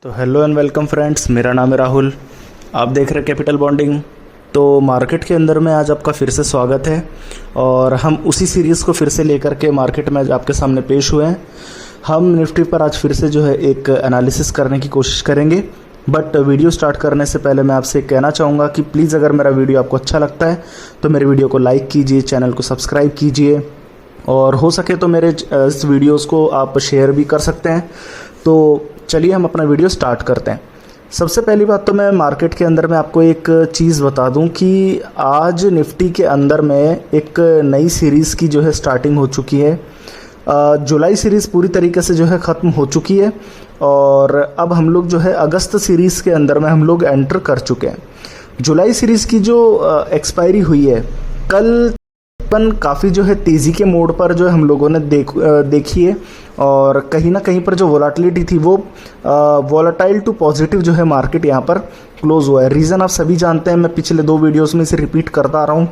तो hello and welcome friends, मेरा नाम है राहुल। आप देख रहे हैं कैपिटल बॉन्डिंग। तो मार्केट के अंदर में आज आपका फिर से स्वागत है और हम उसी सीरीज़ को फिर से लेकर के मार्केट में आज आपके सामने पेश हुए हैं। हम निफ्टी पर आज फिर से जो है एक एनालिसिस करने की कोशिश करेंगे। बट वीडियो स्टार्ट करने से पहले मैं आपसे कहना चाहूँगा कि प्लीज़ अगर मेरा वीडियो आपको अच्छा लगता है तो मेरे वीडियो को लाइक कीजिए, चैनल को सब्सक्राइब कीजिए और हो सके तो मेरे इस वीडियोज़ को आप शेयर भी कर सकते हैं। तो चलिए हम अपना वीडियो स्टार्ट करते हैं। सबसे पहली बात तो मैं मार्केट के अंदर में आपको एक चीज़ बता दूं कि आज निफ्टी के अंदर में एक नई सीरीज़ की जो है स्टार्टिंग हो चुकी है। जुलाई सीरीज़ पूरी तरीके से जो है ख़त्म हो चुकी है और अब हम लोग जो है अगस्त सीरीज़ के अंदर में हम लोग एंटर कर चुके हैं। जुलाई सीरीज़ की जो एक्सपायरी हुई है कल काफ़ी जो है तेज़ी के मोड पर जो हम लोगों ने देखी है और कहीं ना कहीं पर जो वोलाटिलिटी थी वो वोलाटाइल टू पॉजिटिव जो है मार्केट यहाँ पर क्लोज हुआ है। रीज़न आप सभी जानते हैं, मैं पिछले 2 वीडियोस में इसे रिपीट करता आ रहा हूँ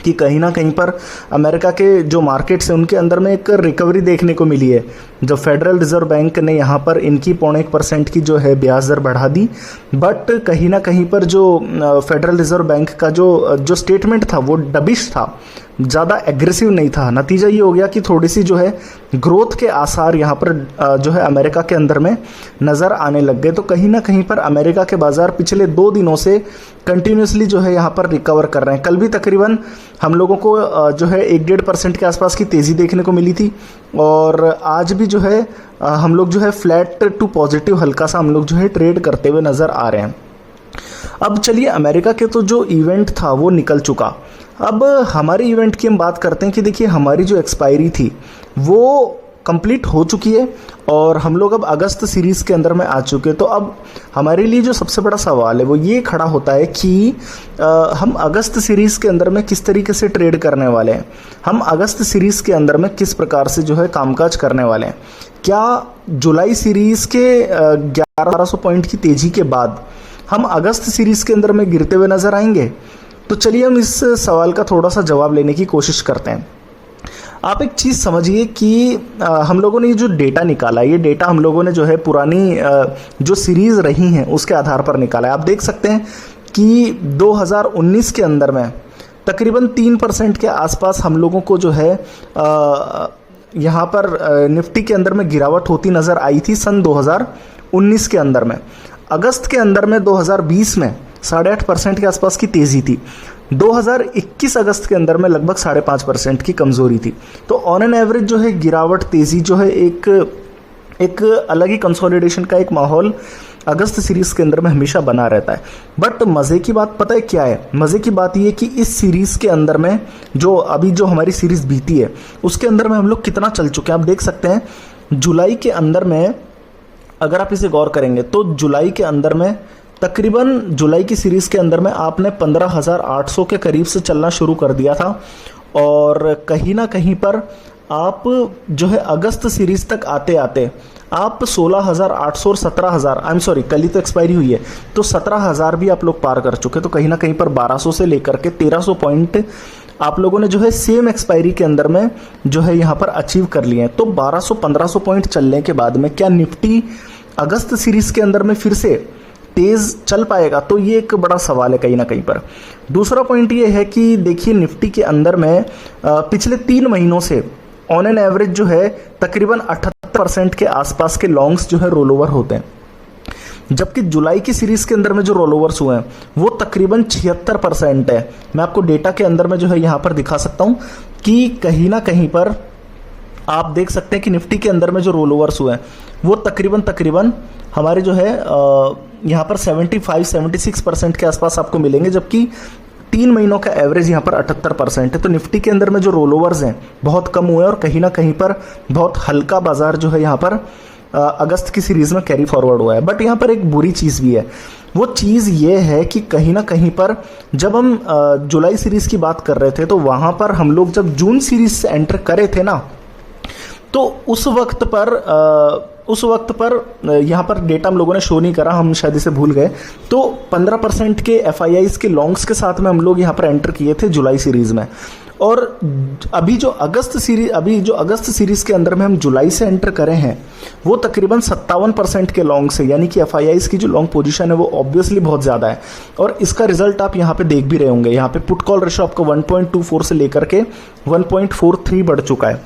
कि कहीं ना कहीं पर अमेरिका के जो मार्केट्स हैं उनके अंदर में एक रिकवरी देखने को मिली है। जब फेडरल रिजर्व बैंक ने यहाँ पर इनकी 0.25% की जो है ब्याज दर बढ़ा दी, बट कहीं ना कहीं पर जो फेडरल रिजर्व बैंक का जो स्टेटमेंट था वो डबिश था, ज़्यादा एग्रेसिव नहीं था। नतीजा ये हो गया कि थोड़ी सी जो है ग्रोथ के आसार यहाँ पर जो है अमेरिका के अंदर में नज़र आने लग गए। तो कहीं ना कहीं पर अमेरिका के बाज़ार पिछले 2 दिनों से कंटिन्यूसली जो है यहाँ पर रिकवर कर रहे हैं। कल भी तकरीबन हम लोगों को जो है 1-1.5% के आसपास की तेज़ी देखने को मिली थी और आज भी जो है हम लोग जो है फ्लैट टू पॉजिटिव हल्का सा हम लोग जो है ट्रेड करते हुए नज़र आ रहे हैं। अब चलिए, अमेरिका के तो जो इवेंट था वो निकल चुका। अब हमारे इवेंट की हम बात करते हैं कि देखिए हमारी जो एक्सपायरी थी वो कंप्लीट हो चुकी है और हम लोग अब अगस्त सीरीज़ के अंदर में आ चुके हैं। तो अब हमारे लिए जो सबसे बड़ा सवाल है वो ये खड़ा होता है कि हम अगस्त सीरीज़ के अंदर में किस तरीके से ट्रेड करने वाले हैं, हम अगस्त सीरीज़ के अंदर में किस प्रकार से जो है कामकाज करने वाले हैं। क्या जुलाई सीरीज़ के 1100 पॉइंट की तेज़ी के बाद हम अगस्त सीरीज़ के अंदर में गिरते हुए नज़र आएंगे? तो चलिए हम इस सवाल का थोड़ा सा जवाब लेने की कोशिश करते हैं। आप एक चीज़ समझिए कि हम लोगों ने ये जो डेटा निकाला, ये डेटा हम लोगों ने जो है पुरानी जो सीरीज़ रही हैं उसके आधार पर निकाला है। आप देख सकते हैं कि 2019 के अंदर में तकरीबन 3% के आसपास हम लोगों को जो है यहाँ पर निफ्टी के अंदर में गिरावट होती नज़र आई थी सन 2019 के अंदर में। अगस्त के अंदर में 2020 में 8.5% के आसपास की तेज़ी थी। 2021 अगस्त के अंदर में लगभग 5.5% की कमज़ोरी थी। तो ऑन एन एवरेज जो है गिरावट, तेज़ी जो है एक अलग ही कंसोलिडेशन का एक माहौल अगस्त सीरीज़ के अंदर में हमेशा बना रहता है। बट मज़े की बात पता है क्या है? मज़े की बात ये कि इस सीरीज़ के अंदर में जो अभी जो हमारी सीरीज़ बीती है उसके अंदर में हम लोग कितना चल चुके हैं। आप देख सकते हैं जुलाई के अंदर में, अगर आप इसे गौर करेंगे तो जुलाई के अंदर में तकरीबन जुलाई की सीरीज़ के अंदर में आपने 15,800 के करीब से चलना शुरू कर दिया था और कहीं ना कहीं पर आप जो है अगस्त सीरीज़ तक आते आते आप 16,800 और 17,000, आई एम सॉरी कल ही तो एक्सपायरी हुई है, तो 17,000 भी आप लोग पार कर चुके। तो कहीं ना कहीं पर 1200 से लेकर के 1300 पॉइंट आप लोगों ने जो है सेम एक्सपायरी के अंदर में जो है यहाँ पर अचीव कर लिए हैं। तो 1200-1500 पॉइंट चलने के बाद में क्या निफ्टी अगस्त सीरीज़ के अंदर में फिर से तेज़ चल पाएगा? तो ये एक बड़ा सवाल है कहीं ना कहीं पर। दूसरा पॉइंट ये है कि देखिए निफ्टी के अंदर में पिछले 3 महीनों से ऑन एन एवरेज जो है तकरीबन 78% के आसपास के लॉन्ग्स जो है रोल ओवर होते हैं, जबकि जुलाई की सीरीज़ के अंदर में जो रोल ओवर्स हुए हैं वो तकरीबन 76% है। मैं आपको डेटा के अंदर में जो है यहाँ पर दिखा सकता हूँ कि कहीं ना कहीं पर आप देख सकते हैं कि निफ्टी के अंदर में जो रोल ओवर्स हुए हैं वो तकरीबन हमारे जो है यहाँ पर 75-76% के आसपास आपको मिलेंगे, जबकि 3 महीनों का एवरेज यहाँ पर 78% है। तो निफ्टी के अंदर में जो रोल ओवर्स हैं बहुत कम हुए और कहीं ना कहीं पर बहुत हल्का बाजार जो है यहाँ पर अगस्त की सीरीज़ में कैरी फॉरवर्ड हुआ है। बट यहाँ पर एक बुरी चीज़ भी है। वो चीज़ ये है कि कहीं ना कहीं पर जब हम जुलाई सीरीज़ की बात कर रहे थे तो वहाँ पर हम लोग जब जून सीरीज़ से एंटर करे थे ना, तो उस वक्त पर यहाँ पर डेटा हम लोगों ने शो नहीं करा, हम शायद इसे भूल गए। तो 15% के FIIs के लॉन्ग्स के साथ में हम लोग यहाँ पर एंटर किए थे जुलाई सीरीज़ में और अभी जो अगस्त सीरीज के अंदर में हम जुलाई से एंटर करे हैं वो तकरीबन 57% के लॉन्ग से, यानी कि एफआईआईज की जो लॉन्ग पोजीशन है वो ऑब्वियसली बहुत ज़्यादा है। और इसका रिजल्ट आप यहाँ पे देख भी रहे होंगे, यहाँ पे पुट कॉल रेशो आपका 1.24 से लेकर के 1.43 बढ़ चुका है,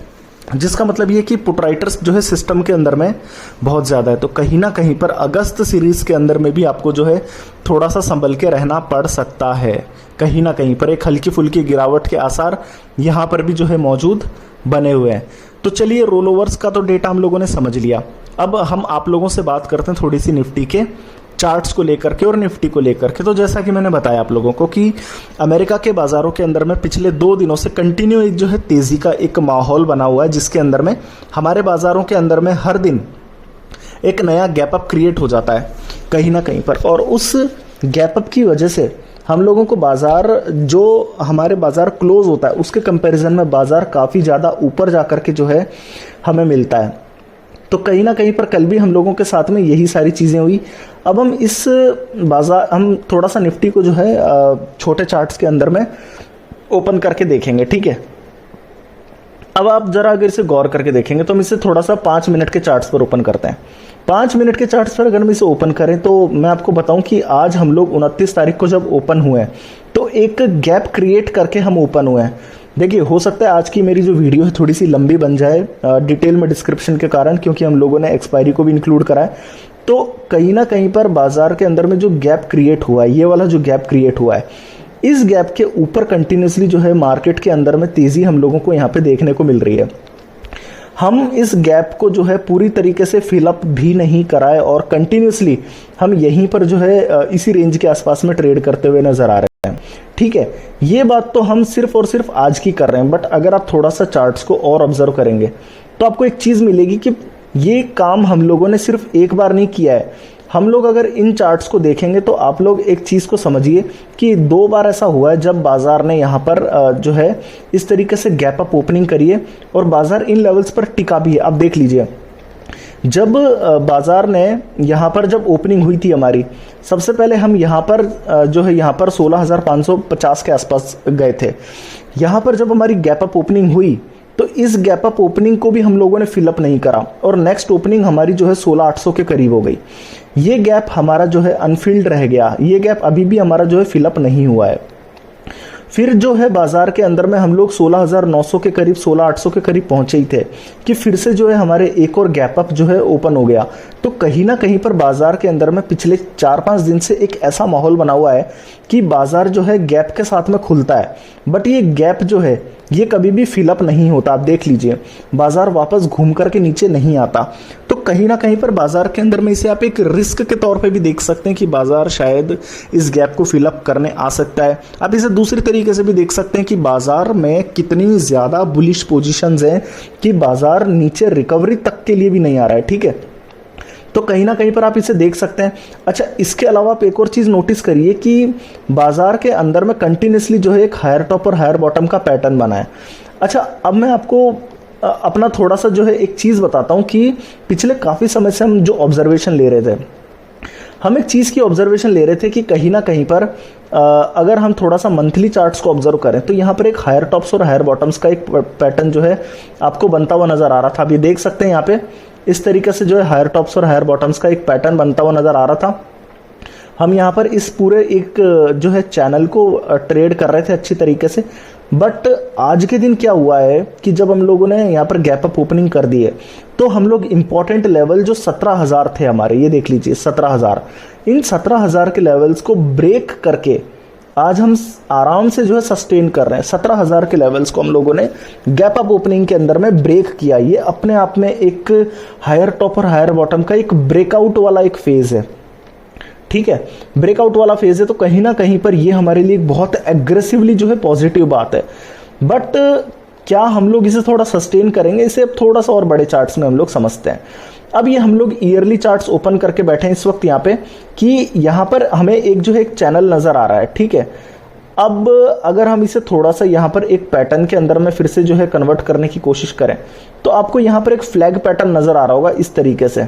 जिसका मतलब ये कि पुट राइटर्स जो है सिस्टम के अंदर में बहुत ज़्यादा है। तो कहीं ना कहीं पर अगस्त सीरीज के अंदर में भी आपको जो है थोड़ा सा संभल के रहना पड़ सकता है। कहीं ना कहीं पर एक हल्की फुल्की गिरावट के आसार यहाँ पर भी जो है मौजूद बने हुए हैं। तो चलिए, रोल ओवर्स का तो डेटा हम लोगों ने समझ लिया। अब हम आप लोगों से बात करते हैं थोड़ी सी निफ्टी के चार्ट्स को लेकर के और निफ्टी को लेकर के। तो जैसा कि मैंने बताया आप लोगों को कि अमेरिका के बाजारों के अंदर में पिछले 2 दिनों से कंटिन्यू एक जो है तेजी का एक माहौल बना हुआ है, जिसके अंदर में हमारे बाजारों के अंदर में हर दिन एक नया गैप अप क्रिएट हो जाता है कहीं ना कहीं पर। और उस गैप अप की वजह से हम लोगों को बाजार, जो हमारे बाजार क्लोज होता है उसके कंपैरिजन में बाजार काफ़ी ज़्यादा ऊपर जाकर के जो है हमें मिलता है। तो कहीं ना कहीं पर कल भी हम लोगों के साथ में यही सारी चीज़ें हुई। अब हम थोड़ा सा निफ्टी को जो है छोटे चार्ट्स के अंदर में ओपन करके देखेंगे, ठीक है। अब आप जरा अगर इसे गौर करके देखेंगे तो हम इसे थोड़ा सा 5 मिनट के चार्ट्स पर ओपन करते हैं। 5 मिनट के चार्ट्स पर अगर हम इसे ओपन करें तो मैं आपको बताऊं कि आज हम लोग 29 तारीख को जब ओपन हुए हैं तो एक गैप क्रिएट करके हम ओपन हुए हैं। देखिए, हो सकता है आज की मेरी जो वीडियो है थोड़ी सी लंबी बन जाए डिटेल में डिस्क्रिप्शन के कारण, क्योंकि हम लोगों ने एक्सपायरी को भी इंक्लूड करा है। तो कहीं ना कहीं पर बाजार के अंदर में जो गैप क्रिएट हुआ है, ये वाला जो गैप क्रिएट हुआ है, इस गैप के ऊपर कंटिन्यूसली जो है मार्केट के अंदर में तेजी हम लोगों को यहाँ पे देखने को मिल रही है। हम इस गैप को जो है पूरी तरीके से फिलअप भी नहीं कराए और कंटिन्यूसली हम यहीं पर जो है इसी रेंज के आसपास में ट्रेड करते हुए नजर आ रहे हैं, ठीक है। ये बात तो हम सिर्फ और सिर्फ आज की कर रहे हैं, बट अगर आप थोड़ा सा चार्ट्स को और ऑब्जर्व करेंगे तो आपको एक चीज मिलेगी कि ये काम हम लोगों ने सिर्फ एक बार नहीं किया है। हम लोग अगर इन चार्ट्स को देखेंगे तो आप लोग एक चीज को समझिए कि 2 बार ऐसा हुआ है जब बाजार ने यहाँ पर जो है इस तरीके से गैप अप ओपनिंग करी है और बाजार इन लेवल्स पर टिका भी है। आप देख लीजिए, जब बाजार ने यहाँ पर जब ओपनिंग हुई थी हमारी, सबसे पहले हम यहाँ पर जो है यहाँ पर 16,550 के आसपास गए थे। यहाँ पर जब हमारी गैप अप ओपनिंग हुई तो इस गैप अप ओपनिंग को भी हम लोगों ने फिलअप नहीं करा और नेक्स्ट ओपनिंग हमारी जो है 16,800 के करीब हो गई। ये गैप हमारा जो है अनफिल्ड रह गया, ये गैप अभी भी हमारा जो है फिलअप नहीं हुआ है। फिर जो है बाजार के अंदर में हम लोग 16,900 के करीब 16,800 के करीब पहुंचे ही थे कि फिर से जो है हमारे एक और गैप अप जो है ओपन हो गया। तो कहीं ना कहीं पर बाजार के अंदर में पिछले 4-5 दिन से एक ऐसा माहौल बना हुआ है कि बाजार जो है गैप के साथ में खुलता है, बट ये गैप जो है ये कभी भी फिलअप नहीं होता। आप देख लीजिए, बाजार वापस घूम करके नीचे नहीं आता। तो कहीं ना कहीं पर बाजार के अंदर में इसे आप एक रिस्क के तौर पे भी देख सकते हैं कि बाजार शायद इस गैप को फिलअप करने आ सकता है। आप इसे दूसरी तरीके से भी देख सकते हैं कि बाजार में कितनी ज्यादा बुलिश पोजीशंस हैं कि बाजार नीचे रिकवरी तक के लिए भी नहीं आ रहा है, ठीक है। तो कहीं ना कहीं पर आप इसे देख सकते हैं। अच्छा, इसके अलावा आप एक और चीज नोटिस करिए कि बाजार के अंदर में कंटिन्यूसली जो है एक हायर टॉप और हायर बॉटम का पैटर्न बना है। अच्छा, अब मैं आपको अपना थोड़ा सा जो है एक चीज बताता हूं कि पिछले काफी समय से हम जो ऑब्जर्वेशन ले रहे थे, हम एक चीज की ऑब्जर्वेशन ले रहे थे कि कहीं ना कहीं पर अगर हम थोड़ा सा मंथली चार्ट्स को ऑब्जर्व करें तो यहाँ पर एक हायर टॉप्स और हायर बॉटम्स का एक पैटर्न जो है आपको बनता हुआ नजर आ रहा था। आप ये देख सकते हैं, यहाँ पे इस तरीके से जो है हायर टॉप्स और हायर बॉटम्स का एक पैटर्न बनता हुआ नजर आ रहा था। हम यहाँ पर इस पूरे एक जो है चैनल को ट्रेड कर रहे थे अच्छी तरीके से, बट आज के दिन क्या हुआ है कि जब हम लोगों ने यहाँ पर गैप अप ओपनिंग कर दी है तो हम लोग इंपॉर्टेंट लेवल जो 17,000 थे हमारे, ये देख लीजिए 17,000, इन 17,000 के लेवल्स को ब्रेक करके आज हम आराम से जो है सस्टेन कर रहे हैं। 17,000 के लेवल्स को हम लोगों ने गैप अप ओपनिंग के अंदर में ब्रेक किया। ये अपने आप में एक हायर टॉप और हायर बॉटम का एक ब्रेकआउट वाला एक फेज है, ठीक है, ब्रेकआउट वाला फेज है। तो कहीं ना कहीं पर ये हमारे लिए बहुत एग्रेसिवली जो है पॉजिटिव बात है। बट क्या हम लोग इसे थोड़ा सस्टेन करेंगे, इसे अब थोड़ा सा और बड़े चार्ट्स में हम लोग समझते हैं। अब ये हम लोग ईयरली चार्ट्स ओपन करके बैठे हैं इस वक्त यहाँ पे कि यहाँ पर हमें एक जो है एक चैनल नजर आ रहा है, ठीक है। अब अगर हम इसे थोड़ा सा यहाँ पर एक पैटर्न के अंदर में फिर से जो है कन्वर्ट करने की कोशिश करें तो आपको यहाँ पर एक फ्लैग पैटर्न नजर आ रहा होगा इस तरीके से।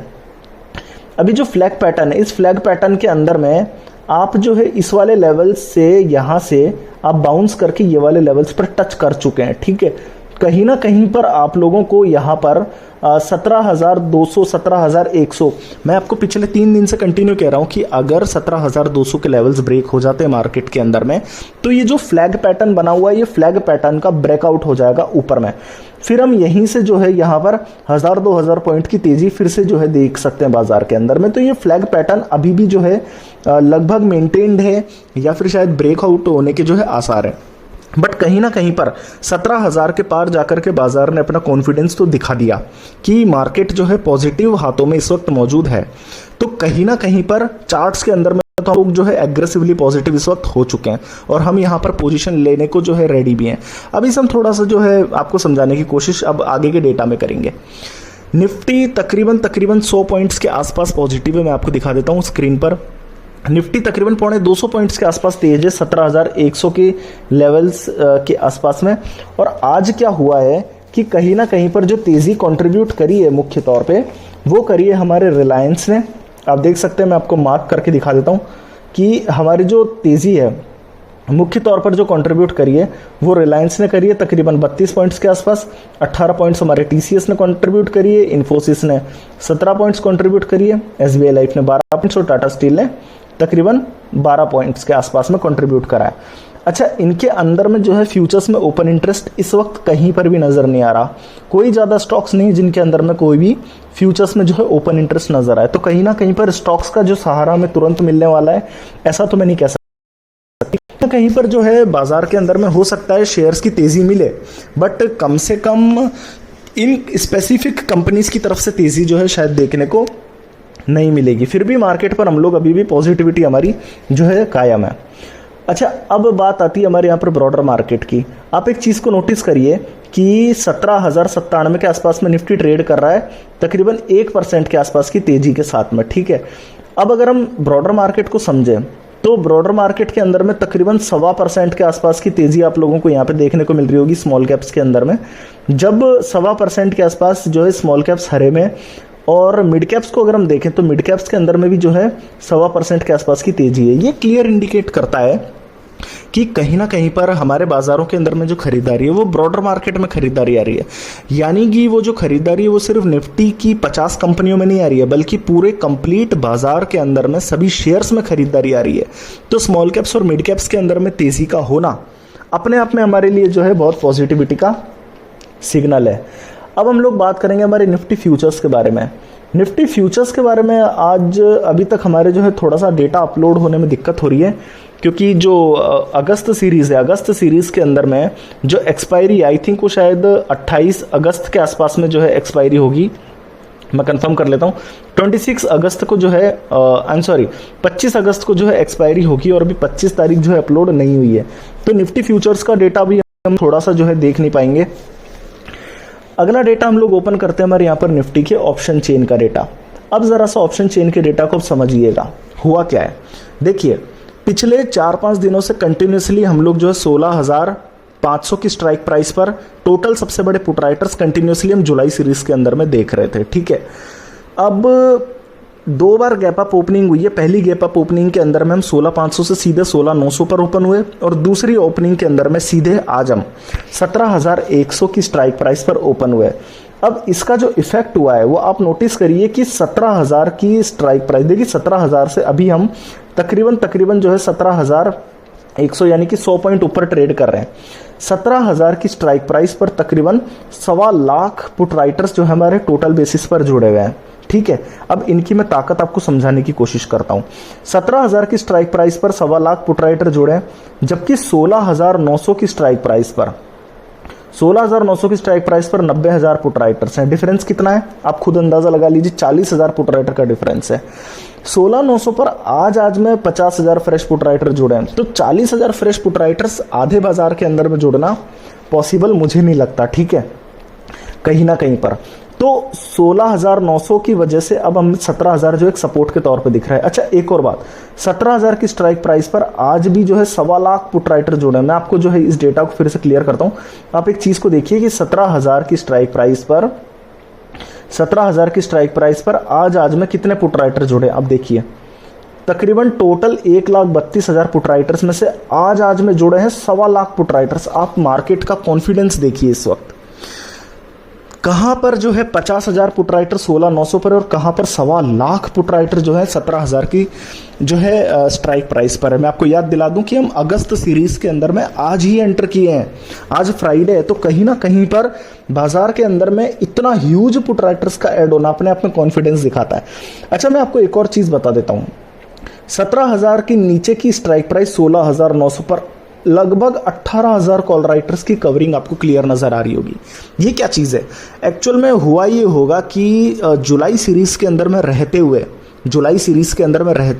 अभी जो फ्लैग पैटर्न है, इस फ्लैग पैटर्न के अंदर में आप जो है इस वाले लेवल से यहाँ से आप बाउंस करके ये वाले लेवल्स पर टच कर चुके हैं, ठीक है। कहीं ना कहीं पर आप लोगों को यहाँ पर 17,200 17,100, मैं आपको पिछले 3 दिन से कंटिन्यू कह रहा हूँ कि अगर 17,200 के लेवल्स ब्रेक हो जाते हैं मार्केट के अंदर में, तो ये जो फ्लैग पैटर्न बना हुआ है, ये फ्लैग पैटर्न का ब्रेकआउट हो जाएगा ऊपर में। फिर हम यहीं से जो है यहाँ पर 1,000-2,000 पॉइंट की तेजी फिर से जो है देख सकते हैं बाजार के अंदर में। तो ये फ्लैग पैटर्न अभी भी जो है लगभग मेंटेन्ड है या फिर शायद ब्रेकआउट होने के जो है आसार है। बट कहीं ना कहीं पर 17,000 के पार जाकर के बाजार ने अपना कॉन्फिडेंस तो दिखा दिया कि मार्केट जो है पॉजिटिव हाथों में इस वक्त मौजूद है। तो कहीं ना कहीं पर चार्ट्स के अंदर में तो लोग जो है एग्रेसिवली पॉजिटिव इस वक्त हो चुके हैं और हम यहाँ पर पोजीशन लेने को जो है रेडी भी हैं। अभी हम थोड़ा सा जो है आपको समझाने की कोशिश अब आगे के डेटा में करेंगे। निफ्टी तकरीबन 100 पॉइंट्स के आसपास पॉजिटिव है, मैं आपको दिखा देता हूँ स्क्रीन पर। निफ्टी तकरीबन 250 पॉइंट्स के आसपास तेज है, 17,100 के लेवल्स के आसपास में। और आज क्या हुआ है कि कहीं ना कहीं पर जो तेज़ी कंट्रीब्यूट करी है मुख्य तौर पे, वो करी है हमारे रिलायंस ने। आप देख सकते हैं, मैं आपको मार्क करके दिखा देता हूँ कि हमारी जो तेज़ी है मुख्य तौर पर जो कंट्रीब्यूट करी है वो रिलायंस ने करी है तकरीबन 32 पॉइंट्स के आसपास। 18 पॉइंट्स हमारे टीसीएस ने कंट्रीब्यूट करी है, इन्फोसिस ने 17 पॉइंट्स कंट्रीब्यूट करी है, एसबीआई लाइफ ने 12 पॉइंट्स और टाटा स्टील ने तकरीबन 12 पॉइंट्स के आसपास में कंट्रीब्यूट करा है। अच्छा, इनके अंदर में जो है फ्यूचर्स में ओपन इंटरेस्ट इस वक्त कहीं पर भी नज़र नहीं आ रहा। कोई ज़्यादा स्टॉक्स नहीं जिनके अंदर में कोई भी फ्यूचर्स में जो है ओपन इंटरेस्ट नज़र आए। तो कहीं ना कहीं पर स्टॉक्स का जो सहारा हमें तुरंत मिलने वाला है ऐसा तो मैं नहीं कह सकता। कहीं पर जो है बाजार के अंदर में हो सकता है शेयर्स की तेज़ी मिले, बट कम से कम इन स्पेसिफिक कंपनीज की तरफ से तेज़ी जो है शायद देखने को नहीं मिलेगी। फिर भी मार्केट पर हम लोग अभी भी पॉजिटिविटी हमारी जो है कायम है। अच्छा, अब बात आती है हमारे यहाँ पर ब्रॉडर मार्केट की। आप एक चीज़ को नोटिस करिए कि 17,097 के आसपास में निफ्टी ट्रेड कर रहा है तकरीबन 1% के आसपास की तेज़ी के साथ में, ठीक है। अब अगर हम ब्रॉडर मार्केट को समझें तो ब्रॉडर मार्केट के अंदर में तकरीबन 1.25% के आसपास की तेज़ी आप लोगों को यहाँ पे देखने को मिल रही होगी स्मॉल कैप्स के अंदर में। जब 1.25% के आसपास जो है स्मॉल कैप्स हरे में, और मिड कैप्स को अगर हम देखें तो मिड कैप्स के अंदर में भी जो है 1.25% के आसपास की तेज़ी है। ये क्लियर इंडिकेट करता है कि कहीं ना कहीं पर हमारे बाजारों के अंदर में जो खरीदारी है वो ब्रॉडर मार्केट में खरीदारी आ रही है। यानी कि वो जो खरीदारी है वो सिर्फ निफ्टी की 50 कंपनियों में नहीं आ रही है, बल्कि पूरे कंप्लीट बाजार के अंदर में सभी शेयर्स में खरीदारी आ रही है। तो स्मॉल कैप्स और मिड कैप्स के अंदर में तेज़ी का होना अपने आप में हमारे लिए जो है बहुत पॉजिटिविटी का सिग्नल है। अब हम लोग बात करेंगे हमारे निफ्टी फ्यूचर्स के बारे में। निफ्टी फ्यूचर्स के बारे में आज अभी तक हमारे जो है थोड़ा सा डेटा अपलोड होने में दिक्कत हो रही है, क्योंकि जो अगस्त सीरीज़ है, अगस्त सीरीज़ के अंदर में जो एक्सपायरी आई थिंक वो शायद 28 अगस्त के आसपास में जो है एक्सपायरी होगी। मैं कंफर्म कर लेता हूँ, 26 अगस्त को जो है आई एम सॉरी 25 अगस्त को जो है एक्सपायरी होगी और अभी 25 तारीख जो है अपलोड नहीं हुई है। तो निफ्टी फ्यूचर्स का डेटा भी हम थोड़ा सा जो है देख नहीं पाएंगे। अगला डेटा हम लोग ओपन करते हैं हमारे यहाँ पर निफ्टी के ऑप्शन चेन का डेटा। अब ज़रा सा ऑप्शन चेन के डेटा को समझिएगा हुआ क्या है। देखिए, पिछले 4-5 दिनों से कंटिन्यूसली हम लोग जो है 16,500 की स्ट्राइक प्राइस पर टोटल सबसे बड़े पुट राइटर्स कंटिन्यूसली हम जुलाई सीरीज के अंदर में देख रहे थे, ठीक है। अब 2 बार गैप अप ओपनिंग हुई है। पहली गैप अप ओपनिंग के अंदर में हम 16,500 से सीधे 16,900 पर ओपन हुए, और दूसरी ओपनिंग के अंदर में सीधे आज हम 17,100 की स्ट्राइक प्राइस पर ओपन हुए। अब इसका जो इफेक्ट हुआ है वो आप नोटिस करिए कि 17,000 की स्ट्राइक प्राइस, देखिए 17,000 से अभी हम तकरीबन जो है 17,100 यानी कि 100 पॉइंट ऊपर ट्रेड कर रहे हैं। 17,000 की स्ट्राइक प्राइस पर तकरीबन 1.25 लाख पुट राइटर्स जो है हमारे टोटल बेसिस पर जुड़े हुए हैं, ठीक है। अब इनकी मैं ताकत आपको समझाने की कोशिश करता हूं। 17,000 की स्ट्राइक प्राइस पर 1.25 लाख पुट राइटर जुड़े हैं, जबकि 16,900 की स्ट्राइक प्राइस पर 16,900 की स्ट्राइक प्राइस पर 90,000 पुट राइटर्स हैं। डिफरेंस कितना है आप खुद अंदाजा लगा लीजिए, 40,000 पुट राइटर का डिफरेंस है। 16,900 पर आज में 50,000 फ्रेश पुट राइटर जुड़े हैं। तो 40,000 फ्रेश पुट राइटर्स आधे बाजार के अंदर में जुड़ना पॉसिबल मुझे नहीं लगता, ठीक है, कहीं ना कहीं पर। तो 16,900 की वजह से अब हम 17,000 जो एक सपोर्ट के तौर पे दिख रहा है। अच्छा, एक और बात, 17,000 की स्ट्राइक प्राइस पर आज भी जो है 1.25 लाख पुट राइटर जुड़े हैं। मैं आपको जो है इस डेटा को फिर से क्लियर करता हूं। आप एक चीज को देखिए कि 17,000 की स्ट्राइक प्राइस पर 17,000 की स्ट्राइक प्राइस पर आज में कितने पुट राइटर जुड़े। अब देखिए तकरीबन टोटल 1,32,000 पुट राइटर्स में से आज में जुड़े हैं 1,25,000 पुट राइटर्स। आप मार्केट का कॉन्फिडेंस देखिए इस वक्त कहां पर जो है 50,000 पुट राइटर 16,900 पर और कहां पर 1,25,000 पुट राइटर जो है 17,000 की जो है स्ट्राइक प्राइस पर है। मैं आपको याद दिला दूं कि हम अगस्त सीरीज के अंदर में आज ही एंटर किए हैं, आज फ्राइडे है, तो कहीं ना कहीं पर बाजार के अंदर में इतना ह्यूज पुट राइटर्स का ऐड होना अपने आप में कॉन्फिडेंस दिखाता है। अच्छा, मैं आपको एक और चीज बता देता हूं, 17,000 की नीचे की स्ट्राइक प्राइस 16,900 पर लगभग 18,000 कॉल राइटर्स की कवरिंग आपको क्लियर नजर आ रही होगी। ये क्या चीज़ है? एक्चुअल में हुआ ये होगा कि जुलाई सीरीज के अंदर में रहते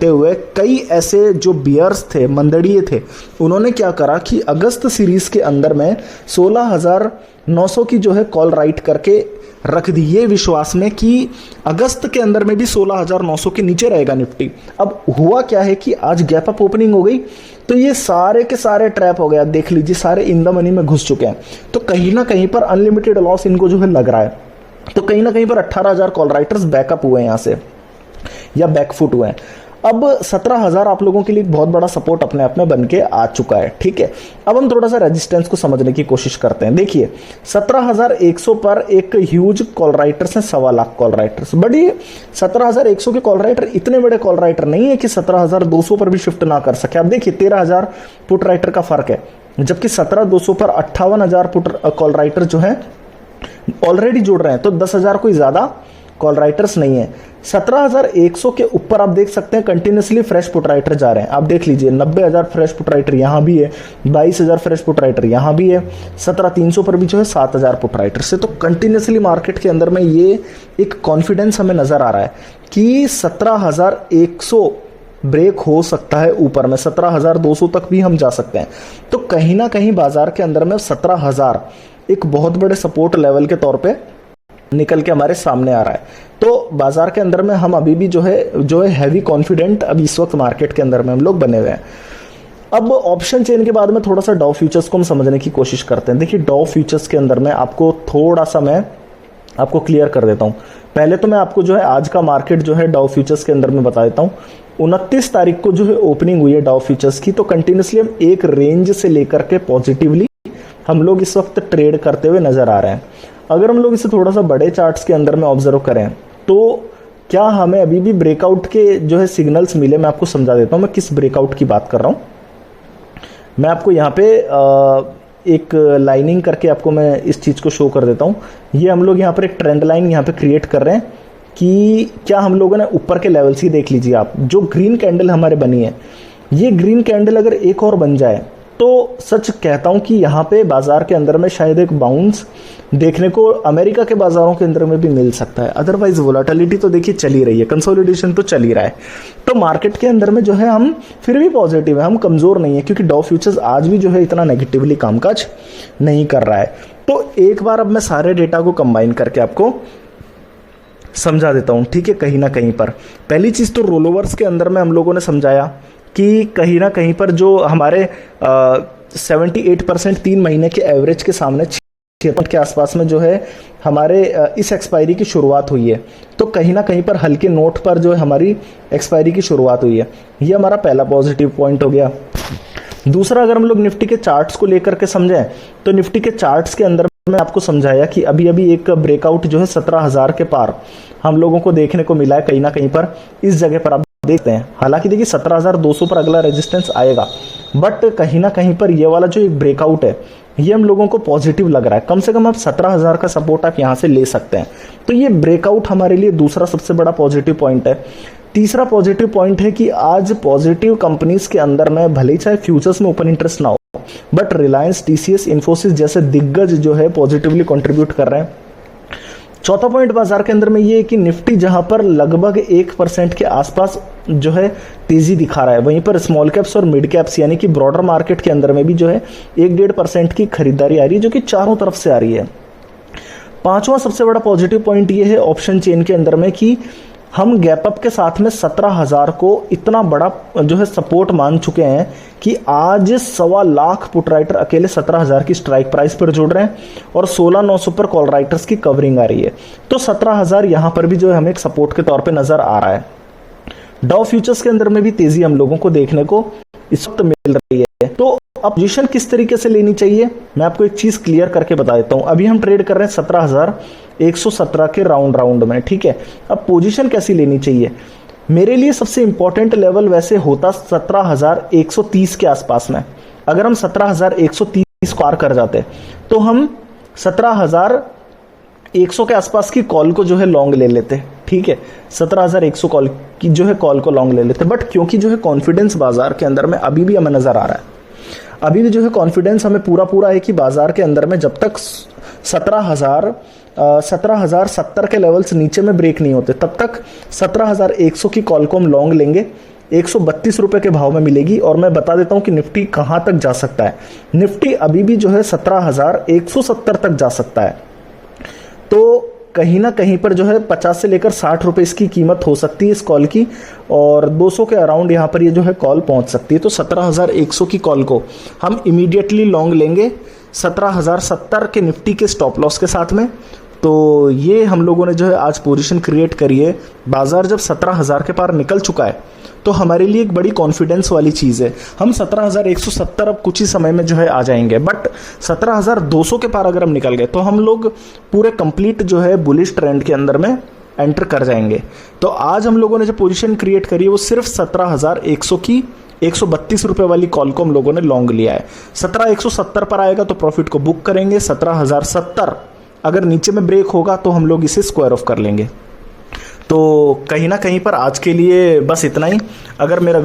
हुए कई ऐसे जो बियर्स थे, मंदड़िए थे, उन्होंने क्या करा कि अगस्त सीरीज के अंदर में 16,900 की जो है कॉल राइट करके रख दी, ये विश्वास में कि अगस्त के अंदर में भी 16,900 के नीचे रहेगा निफ्टी। अब हुआ क्या है कि आज गैप अप ओपनिंग हो गई, तो ये सारे के सारे ट्रैप हो गया, देख लीजिए सारे इन द मनी में घुस चुके हैं। तो कहीं ना कहीं पर अनलिमिटेड लॉस इनको जो है लग रहा है। तो कहीं ना कहीं पर 18,000 कॉल राइटर्स बैकअप हुए हैं यहां से, या बैकफुट हुए हैं। अब 17,000 आप लोगों के लिए बहुत बड़ा सपोर्ट अपने आप में बन के आ चुका है, ठीक है। अब हम थोड़ा सा रेजिस्टेंस को समझने की कोशिश करते हैं। देखिए 17,100 पर एक ह्यूज कॉल राइटर्स हैं, 1,25,000 कॉल राइटर्स। बट ये 17,100 के कॉल राइटर इतने बड़े कॉल राइटर नहीं है कि 17,200 पर भी शिफ्ट ना कर सके। आप देखिए 13,000 पुट राइटर का फर्क है, जबकि 17,200 पर 58,000 पुट कॉल राइटर जो है ऑलरेडी जुड़ रहे हैं, तो 10,000 कोई ज्यादा कॉल राइटर्स नहीं है। 17,100 के ऊपर आप देख सकते हैं कंटिन्यूसली फ्रेश पुट राइटर जा रहे हैं। आप देख लीजिए 90,000 फ्रेश पुट राइटर यहां भी है, 22,000 फ्रेश पुट राइटर यहां भी है, 17,300 पर भी जो है 7,000 पुट राइटर से। तो कंटिन्यूसली मार्केट के अंदर में ये एक कॉन्फिडेंस हमें नजर आ रहा है कि 17,100 ब्रेक हो सकता है ऊपर में, 17,200 तक भी हम जा सकते हैं। तो कहीं ना कहीं बाजार के अंदर में 17,000 एक बहुत बड़े सपोर्ट लेवल के तौर पे निकल के हमारे सामने आ रहा है। तो बाजार के अंदर में हम अभी भी जो है हैवी कॉन्फिडेंट अभी इस वक्त मार्केट के अंदर में हम लोग बने हुए हैं। अब ऑप्शन चेन के बाद में थोड़ा सा डाउ फ्यूचर्स को हम समझने की कोशिश करते हैं। देखिए डाउ फ्यूचर्स के अंदर में आपको थोड़ा सा मैं आपको क्लियर कर देता हूं। पहले तो मैं आपको जो है आज का मार्केट जो है डाउ फ्यूचर्स के अंदर में बता देता हूं। 29 तारीख को जो है ओपनिंग हुई है डाउ फ्यूचर्स की, तो कंटिन्यूसली हम एक रेंज से लेकर के पॉजिटिवली हम लोग इस वक्त ट्रेड करते हुए नजर आ रहे हैं। अगर हम लोग इसे थोड़ा सा बड़े चार्ट्स के अंदर में ऑब्जर्व करें तो क्या हमें अभी भी ब्रेकआउट के जो है सिग्नल्स मिले। मैं आपको समझा देता हूं मैं किस ब्रेकआउट की बात कर रहा हूं। मैं आपको यहाँ पे एक लाइनिंग करके आपको मैं इस चीज को शो कर देता हूं। ये हम लोग यहाँ पर एक ट्रेंड लाइन यहाँ पे क्रिएट कर रहे हैं कि क्या हम लोगों ने ऊपर के लेवल्स ही देख लीजिए आप, जो ग्रीन कैंडल हमारे बनी है, ये ग्रीन कैंडल अगर एक और बन जाए तो सच कहता हूं कि यहाँ पे बाजार के अंदर में शायद एक बाउंस देखने को अमेरिका के बाजारों के अंदर में भी मिल सकता है। अदरवाइज वोलेटिलिटी तो देखिए चल ही रही है, कंसोलिडेशन तो चल ही रहा है। तो मार्केट के अंदर में जो है हम फिर भी पॉजिटिव है, हम कमजोर नहीं है, क्योंकि डाउ फ्यूचर्स आज भी जो है इतना नेगेटिवली कामकाज नहीं कर रहा है। तो एक बार अब मैं सारे डेटा को कंबाइन करके आपको समझा देता हूं, ठीक है। कहीं ना कहीं पर पहली चीज तो रोलोवर्स के अंदर में हम लोगों ने समझाया कि कहीं ना कहीं पर जो हमारे 78% 3 महीने के एवरेज के सामने 6 के आसपास में जो है हमारे इस एक्सपायरी की शुरुआत हुई है। तो कहीं ना कहीं पर हल्के नोट पर जो है हमारी एक्सपायरी की शुरुआत हुई है। ये हमारा पहला पॉजिटिव पॉइंट हो गया। दूसरा, अगर हम लोग निफ्टी के चार्ट्स को लेकर के समझें तो निफ्टी के चार्ट्स के अंदर मैं आपको समझाया कि अभी अभी एक ब्रेकआउट जो है 17,000 के पार हम लोगों को देखने को मिला है। कहीं ना कहीं पर इस जगह पर आप देखते हैं, हालांकि देखिए 17,200 पर अगला रेजिस्टेंस आएगा, बट कहीं ना कहीं पर ये वाला जो एक ब्रेकआउट है ये हम लोगों को पॉजिटिव लग रहा है। कम से कम आप 17,000 का सपोर्ट आप यहां से ले सकते हैं। तो ये ब्रेकआउट हमारे लिए दूसरा सबसे बड़ा पॉजिटिव पॉइंट है। तीसरा पॉजिटिव पॉइंट है कि आज पॉजिटिव कंपनीज के अंदर में भले ही चाहे फ्यूचर्स में ओपन इंटरेस्ट ना हो, बट रिलायंस, टीसीएस, इन्फोसिस जैसे दिग्गज जो है पॉजिटिवली कंट्रीब्यूट कर रहे हैं। चौथा पॉइंट बाजार के अंदर में ये है कि निफ्टी जहां पर लगभग 1% के आसपास जो है तेजी दिखा रहा है, वहीं पर स्मॉल कैप्स और मिड कैप्स यानी कि ब्रॉडर मार्केट के अंदर में भी जो है 1-1.5% की खरीदारी आ रही है, जो कि चारों तरफ से आ रही है। पांचवा सबसे बड़ा पॉजिटिव पॉइंट ये है ऑप्शन चेन के अंदर में कि हम गैप अप के साथ में 17,000 को इतना बड़ा जो है सपोर्ट मान चुके हैं कि आज 1,25,000 पुट राइटर अकेले 17,000 की स्ट्राइक प्राइस पर जुड़ रहे हैं और 16,900 पर कॉल राइटर्स की कवरिंग आ रही है। तो 17,000 यहां पर भी जो है हमें एक सपोर्ट के तौर पे नजर आ रहा है। डाउ फ्यूचर्स के अंदर में भी तेजी हम लोगों को देखने को इस वक्त मिल रही है। तो अब पोजीशन किस तरीके से लेनी चाहिए, मैं आपको एक चीज क्लियर करके बता देता हूं। अभी हम ट्रेड कर रहे हैं 17,117 के राउंड में, ठीक है। अब पोजीशन कैसी लेनी चाहिए, मेरे लिए सबसे इंपॉर्टेंट लेवल वैसे होता 17,130 के आसपास में। अगर हम 17,130 पार कर जाते तो हम 17,100 के आसपास की कॉल को जो है लॉन्ग ले लेते, ठीक है। 17,100 कॉल की जो है कॉल को लॉन्ग ले लेते, बट क्योंकि जो है कॉन्फिडेंस बाजार के अंदर में अभी भी हमें नजर आ रहा है, अभी भी जो है कॉन्फिडेंस हमें पूरा है कि बाजार के अंदर में जब तक 17,070 के लेवल्स नीचे में ब्रेक नहीं होते तब तक 17,100 की कॉल को हम लॉन्ग लेंगे। 132 रुपए के भाव में मिलेगी। और मैं बता देता हूं कि निफ्टी कहां तक जा सकता है। निफ्टी अभी भी जो है 17,170 तक जा सकता है। तो कहीं ना कहीं पर जो है 50 से लेकर 60 रुपए इसकी कीमत हो सकती है इस कॉल की, और 200 के अराउंड यहाँ पर ये जो है कॉल पहुंच सकती है। तो 17,100 की कॉल को हम इमीडिएटली लॉन्ग लेंगे 17,070 के निफ्टी के स्टॉप लॉस के साथ में। तो ये हम लोगों ने जो है आज पोजीशन क्रिएट करी है। बाजार जब 17,000 के पार निकल चुका है तो हमारे लिए एक बड़ी कॉन्फिडेंस वाली चीज़ है। हम 17,170 अब कुछ ही समय में जो है आ जाएंगे, बट 17,200 के पार अगर हम निकल गए तो हम लोग पूरे कंप्लीट जो है बुलिश ट्रेंड के अंदर में एंटर कर जाएंगे। तो आज हम लोगों ने जो पोजीशन क्रिएट करी है वो सिर्फ 17,100 की 132 रुपए वाली कॉल को हम लोगों ने लॉन्ग लिया है। 17,170 पर आएगा तो प्रॉफिट को बुक करेंगे। 17,070 अगर नीचे में ब्रेक होगा तो हम लोग इसे स्क्वायर ऑफ कर लेंगे। तो कहीं ना कहीं पर आज के लिए बस इतना ही। अगर मेरा